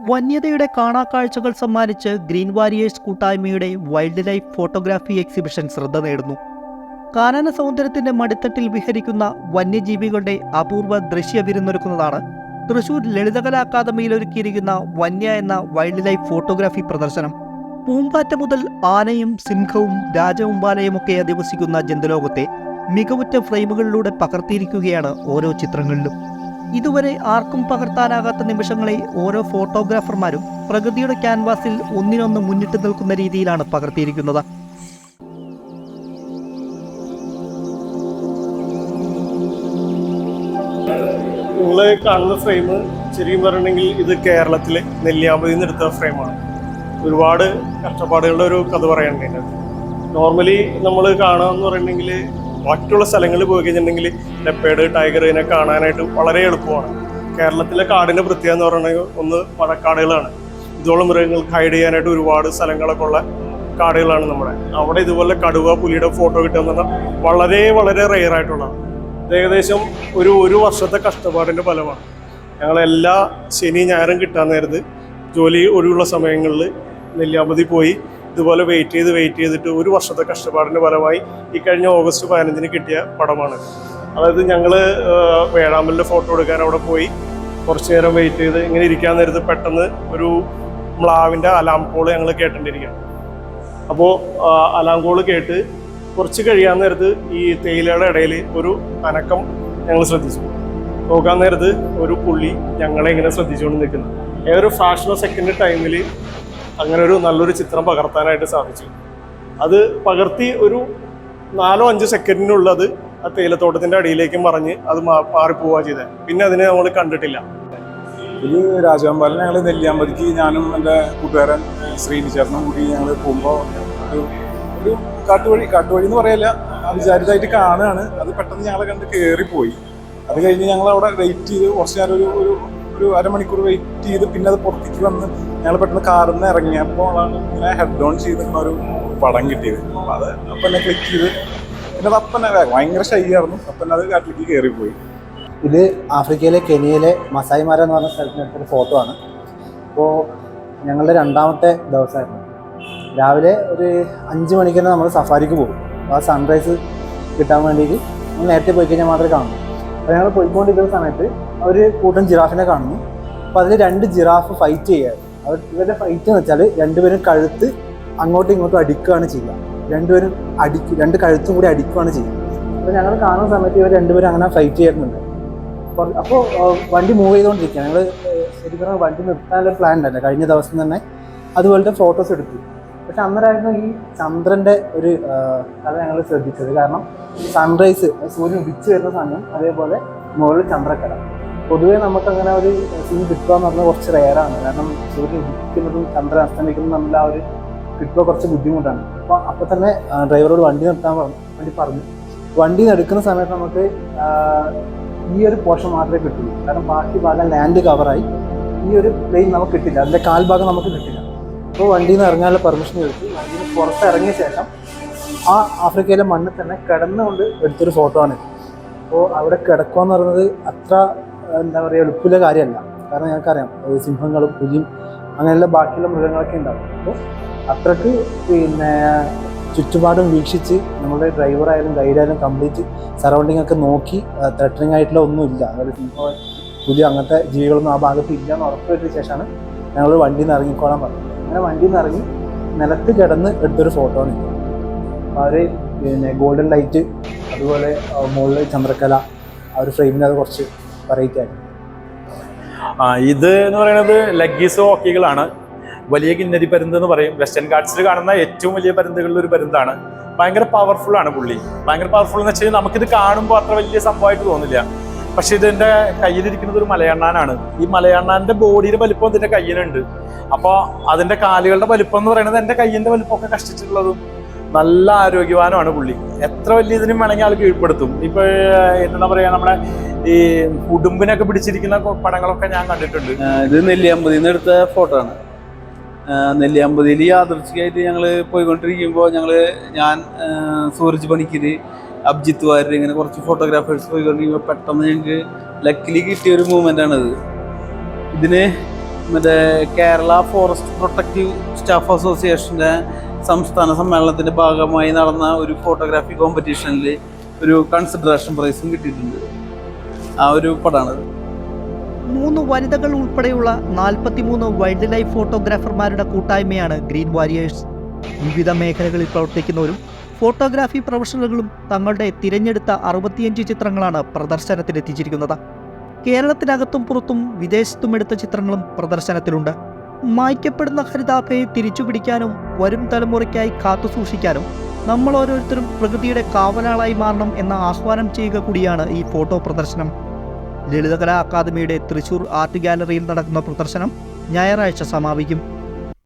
വന്യതയുടെ കാണാക്കാഴ്ചകൾ സമ്മാനിച്ച് green warriors കൂട്ടായ്മയുടെ wild life photography exhibition ശ്രദ്ധ നേടുന്നു. കാനന സൗന്ദര്യത്തിന്റെ മടിത്തട്ടിൽ വിഹരിക്കുന്ന വന്യജീവികളുടെ അപൂർവ ദൃശ്യവിരുന്നൊരുക്കുന്നതാണ് തൃശൂർ ലളിതകലാ അക്കാദമിയിൽ ഒരുക്കിയിരിക്കുന്ന വന്യ എന്ന വൈൽഡ് ലൈഫ് ഫോട്ടോഗ്രാഫി പ്രദർശനം. പൂമ്പാറ്റ മുതൽ ആനയും സിംഹവും രാജവെമ്പാലയുമൊക്കെ അധിവസിക്കുന്ന ജന്തുലോകത്തെ മികവുറ്റ ഫ്രെയിമുകളിലൂടെ പകർത്തിയിരിക്കുകയാണ് ഓരോ ചിത്രങ്ങളിലും. ഇതുവരെ ആർക്കും പകർത്താനാകാത്ത നിമിഷങ്ങളെ ഓരോ ഫോട്ടോഗ്രാഫർമാരും പ്രകൃതിയുടെ ക്യാൻവാസിൽ ഒന്നിനൊന്ന് മുന്നിട്ട് നിൽക്കുന്ന രീതിയിലാണ് പകർത്തിയിരിക്കുന്നത്. നിങ്ങൾ കാണുന്ന ഫ്രെയിം ശരിക്കും പറയണമെങ്കിൽ ഇത് കേരളത്തിലെ നെല്ലിയാമ്പതിയിൽ നിന്ന് എടുത്ത ഫ്രെയിമാണ്. ഒരുപാട് കഷ്ടപ്പാടുകളുടെ ഒരു കഥ പറയാനുണ്ട്. നോർമലി നമ്മൾ കാണാമെന്ന് പറയുന്നെങ്കിൽ മറ്റുള്ള സ്ഥലങ്ങളിൽ പോയി കഴിഞ്ഞിട്ടുണ്ടെങ്കിൽ ലെപ്പേഡ്, ടൈഗർ ഇതിനെ കാണാനായിട്ട് വളരെ എളുപ്പമാണ്. കേരളത്തിലെ കാടിൻ്റെ പ്രത്യേകത എന്ന് പറയുന്നത് ഒന്ന് മഴക്കാടുകളാണ്. ഇതോളം മൃഗങ്ങൾക്ക് ഹൈഡ് ചെയ്യാനായിട്ട് ഒരുപാട് സ്ഥലങ്ങളൊക്കെ ഉള്ള കാടുകളാണ് നമ്മുടെ. അവിടെ ഇതുപോലെ കടുവ, പുലിയുടെ ഫോട്ടോ കിട്ടുക എന്ന് പറഞ്ഞാൽ വളരെ വളരെ റെയർ ആയിട്ടുള്ളതാണ്. ഏകദേശം ഒരു വർഷത്തെ കഷ്ടപ്പാടിൻ്റെ ഫലമാണ്. ഞങ്ങളെല്ലാ ശനി ഞായറും കിട്ടാൻ നേരത്ത് ജോലി ഒഴിവുള്ള സമയങ്ങളിൽ നെല്ലിയാമ്പതി പോയി ഇതുപോലെ വെയിറ്റ് ചെയ്തിട്ട് ഒരു വർഷത്തെ കഷ്ടപ്പാടിൻ്റെ ഫലമായി ഈ കഴിഞ്ഞ ഓഗസ്റ്റ് 15-ന് കിട്ടിയ പടമാണ്. അതായത് ഞങ്ങൾ വേഴാമ്പലിൻ്റെ ഫോട്ടോ എടുക്കാൻ അവിടെ പോയി കുറച്ച് നേരം വെയിറ്റ് ചെയ്ത് ഇങ്ങനെ ഇരിക്കാൻ നേരത്ത് പെട്ടെന്ന് ഒരു മ്ലാവിൻ്റെ അലാം കോള് ഞങ്ങൾ കേട്ടിട്ടിരിക്കുകയാണ്. അപ്പോൾ അലാം കോള് കേട്ട് കുറച്ച് കഴിയാൻ നേരത്ത് ഈ തേയിലയുടെ ഇടയിൽ ഒരു അനക്കം ഞങ്ങൾ ശ്രദ്ധിച്ചു. നോക്കാൻ നേരത്ത് ഒരു പുള്ളി ഞങ്ങളെ ഇങ്ങനെ ശ്രദ്ധിച്ചുകൊണ്ട് നിൽക്കുന്നു. ഏതൊരു ഫ്രാക്ഷൻ ഓഫ് സെക്കൻഡ് ടൈമിൽ അങ്ങനെ ഒരു നല്ലൊരു ചിത്രം പകർത്താനായിട്ട് സാധിച്ചു. അത് പകർത്തി ഒരു 4-5 സെക്കൻഡിനുള്ളത് ആ തേയിലത്തോട്ടത്തിൻ്റെ അടിയിലേക്ക് മറിഞ്ഞ് അത് മാറിപ്പോവുക ചെയ്തത്. പിന്നെ അതിനെ നമ്മൾ കണ്ടിട്ടില്ല. ഇത് രാജവെമ്പാലം ഞങ്ങൾ നെല്ലിയാമ്പതിക്ക് ഞാനും എൻ്റെ കൂട്ടുകാരൻ ശ്രീനിചേട്ടനും കൂടി ഞങ്ങൾ പോകുമ്പോൾ ഒരു കാട്ടുവഴി എന്ന് പറയല്ല, അവിചാരിതമായിട്ട് കാണുകയാണ്. അത് പെട്ടെന്ന് ഞങ്ങളെ കണ്ട് കയറിപ്പോയി. അത് കഴിഞ്ഞ് ഞങ്ങൾ അവിടെ വെയിറ്റ് ചെയ്ത് കുറച്ച് നേരം ഒരു അരമണിക്കൂർ വെയിറ്റ് ചെയ്ത് പിന്നെ അത് പുറത്തേക്ക് വന്ന് ഞങ്ങൾ പെട്ടെന്ന് കാറിൽ നിന്ന് ഇറങ്ങിയപ്പോഴാണ് ഇങ്ങനെ ഹെഡ് ഓൺ ചെയ്തിരുന്ന ഒരു പടം കിട്ടിയത്. അപ്പോൾ അത് അപ്പം എന്നെ ക്ലിക്ക് ചെയ്ത് പിന്നെ അപ്പനെ ഭയങ്കര ഷൈ ആയിരുന്നു. അപ്പം അത് കാട്ടിലേക്ക് കയറിപ്പോയി. ഇത് ആഫ്രിക്കയിലെ കെനിയയിലെ മസായി മാര എന്ന് പറഞ്ഞ സ്ഥലത്തിനെടുത്തൊരു ഫോട്ടോ ആണ്. അപ്പോൾ ഞങ്ങളുടെ 2ാമത്തെ ദിവസമായിരുന്നു. രാവിലെ ഒരു 5 മണിക്ക് തന്നെ നമ്മൾ സഫാരിക്ക് പോകും. ആ സൺറൈസ് കിട്ടാൻ വേണ്ടിയിട്ട് നേരത്തെ പോയി കഴിഞ്ഞാൽ മാത്രമേ കാണൂ. അപ്പോൾ ഞങ്ങൾ പോയിക്കൊണ്ടിരിക്കുന്ന സമയത്ത് ഒരു കൂട്ടം ജിറാഫിനെ കാണുന്നു. അപ്പോൾ അതിൽ 2 ജിറാഫ് ഫൈറ്റ് ചെയ്യുകയാണ്. ഇവരുടെ ഫൈറ്റ് എന്ന് വെച്ചാൽ രണ്ടുപേരും കഴുത്ത് അങ്ങോട്ടും ഇങ്ങോട്ടും അടിക്കുകയാണ് ചെയ്യുക. രണ്ടുപേരും 2 കഴുത്തും കൂടി അടിക്കുകയാണ് ചെയ്യുക. അപ്പോൾ ഞങ്ങൾ കാണുന്ന സമയത്ത് ഇവർ രണ്ടുപേരും അങ്ങനെ ഫൈറ്റ് ചെയ്യുന്നുണ്ട്. അപ്പോൾ വണ്ടി മൂവ് ചെയ്തുകൊണ്ടിരിക്കുകയാണ്. ഞങ്ങൾ ശരിക്കും വണ്ടി നിർത്താനുള്ള പ്ലാൻ ഉണ്ടായില്ല. കഴിഞ്ഞ ദിവസം തന്നെ അതുപോലത്തെ ഫോട്ടോസ് എടുത്തു. പക്ഷെ അന്നേരമായിരുന്നു ഈ ചന്ദ്രൻ്റെ ഒരു കഥ ഞങ്ങൾ ശ്രദ്ധിച്ചത്. കാരണം സൺറൈസ്, സൂര്യൻ ഉദിച്ചു വരുന്ന സമയം, അതേപോലെ മുകളിൽ ചന്ദ്രക്കല. പൊതുവേ നമുക്കങ്ങനെ ഒരു സീൻ കിട്ടുക എന്ന് പറഞ്ഞാൽ കുറച്ച് റെയറാണ്. കാരണം സൂര്യൻ ഉദിക്കുന്നതും ചന്ദ്രൻ അസ്തമിക്കുന്നതും തമ്മിൽ ആ ഒരു കിട്ടുക കുറച്ച് ബുദ്ധിമുട്ടാണ്. അപ്പോൾ തന്നെ ഡ്രൈവറോട് വണ്ടി നിർത്താൻ വേണ്ടി പറഞ്ഞു. വണ്ടി എടുക്കുന്ന സമയത്ത് നമുക്ക് ഈ ഒരു പോർഷൻ മാത്രമേ കിട്ടുള്ളൂ. കാരണം ബാക്കി ഭാഗം ലാൻഡ് കവറായി ഈ ഒരു പ്ലെയിൻ നമുക്ക് കിട്ടില്ല, അതിൻ്റെ കാൽഭാഗം നമുക്ക് കിട്ടില്ല. അപ്പോൾ വണ്ടിയിൽ നിന്ന് ഇറങ്ങാനുള്ള പെർമിഷൻ എടുത്തു. വണ്ടിയിൽ നിന്ന് പുറത്തിറങ്ങിയ ശേഷം ആ ആഫ്രിക്കയിലെ മണ്ണിൽ തന്നെ കിടന്നുകൊണ്ട് എടുത്തൊരു ഫോട്ടോ ആണ്. അപ്പോൾ അവിടെ കിടക്കുക എന്ന് പറയുന്നത് അത്ര എന്താ പറയുക എളുപ്പമുള്ള കാര്യമല്ല. കാരണം ഞങ്ങൾക്കറിയാം സിംഹങ്ങളും പുലിയും അങ്ങനെയുള്ള ബാക്കിയുള്ള മൃഗങ്ങളൊക്കെ ഉണ്ടാവും. അപ്പോൾ അത്രയ്ക്ക് ചുറ്റുപാടും വീക്ഷിച്ച് നമ്മുടെ ഡ്രൈവറായാലും ഗൈഡായാലും കംപ്ലീറ്റ് സറൗണ്ടിങ് ഒക്കെ നോക്കി ത്രെട്ടനിങ് ആയിട്ടുള്ള ഒന്നുമില്ല, അതായത് സിംഹം, പുലി അങ്ങനത്തെ ജീവികളൊന്നും ആ ഭാഗത്ത് ഇല്ല എന്ന് ഉറപ്പുവരുത്തിയ ശേഷമാണ് ഞങ്ങൾ വണ്ടിയിൽ നിന്ന് ഇറങ്ങിക്കോളാൻ പറഞ്ഞത്. അങ്ങനെ വണ്ടിയിൽ നിന്ന് ഇറങ്ങി നിലത്ത് കിടന്ന് എടുത്തൊരു ഫോട്ടോ ആണ്. അപ്പോൾ അവർ ഗോൾഡൻ ലൈറ്റ്, അതുപോലെ മുകളിൽ ചന്ദ്രക്കല, ആ ഒരു ഫ്രെയിമിന് അത് കുറച്ച് വെറൈറ്റി ആയിരുന്നു. ഇത് എന്ന് പറയുന്നത് ലഗ്ഗീസ് ഹോക്കികളാണ്. വലിയ കിന്നരി പരുന്ത് എന്ന് പറയും. വെസ്റ്റേൺ ഗാർഡ്സിൽ കാണുന്ന ഏറ്റവും വലിയ പരുന്തുകളിൽ ഒരു പരുന്താണ്. ഭയങ്കര പവർഫുൾ ആണ് പുള്ളി. ഭയങ്കര പവർഫുൾ എന്ന് വെച്ചാൽ നമുക്കിത് കാണുമ്പോൾ അത്ര വലിയ സംഭവമായിട്ട് തോന്നില്ല. പക്ഷെ ഇതിൻ്റെ കയ്യിലിരിക്കുന്നത് ഒരു മലയണ്ണാനാണ്. ഈ മലയണ്ണാൻ്റെ ബോഡിയുടെ വലിപ്പം ഇതിൻ്റെ കയ്യിലുണ്ട്. അപ്പോൾ അതിൻ്റെ കാലുകളുടെ വലിപ്പം എന്ന് പറയുന്നത് എൻ്റെ കയ്യിൻ്റെ വലിപ്പമൊക്കെ കഷ്ടിച്ചിട്ടുള്ളതും നല്ല ആരോഗ്യവാനുമാണ് പുള്ളി. എത്ര വലിയ ഇതിനും വേണമെങ്കിൽ ആൾ കീഴ്പ്പെടുത്തും. ഇപ്പോൾ എന്താ പറയുക, നമ്മുടെ ഈ ഉടുമ്പിനൊക്കെ പിടിച്ചിരിക്കുന്ന പടങ്ങളൊക്കെ ഞാൻ കണ്ടിട്ടുണ്ട്. ഇത് നെല്ലിയാമ്പതിയിൽ നിന്ന് എടുത്ത ഫോട്ടോ ആണ്. നെല്ലിയാമ്പതിയിൽ യാദൃച്ഛികമായിട്ട് ഞങ്ങൾ പോയിക്കൊണ്ടിരിക്കുമ്പോൾ ഞാൻ സൂരജ് പണിക്കര്, അഭിജിത്ത് വാര്യർ, ഇങ്ങനെ കുറച്ച് ഫോട്ടോഗ്രാഫേഴ്സ് പോയിക്കൊണ്ടിരിക്കുമ്പോൾ പെട്ടെന്ന് ഞങ്ങൾക്ക് ലക്കിലി കിട്ടിയൊരു മൂവ്മെൻ്റ് ആണത്. ഇതിന് മറ്റേ കേരള ഫോറസ്റ്റ് പ്രൊട്ടക്റ്റീവ് സ്റ്റാഫ് അസോസിയേഷൻ്റെ സംസ്ഥാന സമ്മേളനത്തിൻ്റെ ഭാഗമായി നടന്ന ഒരു ഫോട്ടോഗ്രാഫി കോമ്പറ്റീഷനിൽ ഒരു കൺസിഡറേഷൻ പ്രൈസും കിട്ടിയിട്ടുണ്ട്. ആ ഒരു പടമാണത്. 3 വനിതകൾ ഉൾപ്പെടെയുള്ള 43 വൈൽഡ് ലൈഫ് ഫോട്ടോഗ്രാഫർമാരുടെ കൂട്ടായ്മയാണ് ഗ്രീൻ വാരിയേഴ്സ്. വിവിധ മേഖലകളിൽ പ്രവർത്തിക്കുന്നവരും ഫോട്ടോഗ്രാഫി പ്രൊഫഷണലുകളും തങ്ങളുടെ തിരഞ്ഞെടുത്ത 65 ചിത്രങ്ങളാണ് പ്രദർശനത്തിനെത്തിച്ചിരിക്കുന്നത്. കേരളത്തിനകത്തും പുറത്തും വിദേശത്തും എടുത്ത ചിത്രങ്ങളും പ്രദർശനത്തിലുണ്ട്. മായ്ക്കപ്പെടുന്ന ഹരിതാഭയെ തിരിച്ചുപിടിക്കാനും വരും തലമുറയ്ക്കായി കാത്തുസൂക്ഷിക്കാനും നമ്മൾ ഓരോരുത്തരും പ്രകൃതിയുടെ കാവലാളായി മാറണം എന്ന ആഹ്വാനം ചെയ്യുക കൂടിയാണ് ഈ ഫോട്ടോ പ്രദർശനം. ലളിതകലാ അക്കാദമിയുടെ തൃശൂർ ആർട്ട് ഗാലറിയിൽ നടക്കുന്ന പ്രദർശനം ഞായറാഴ്ച സമാപിക്കും.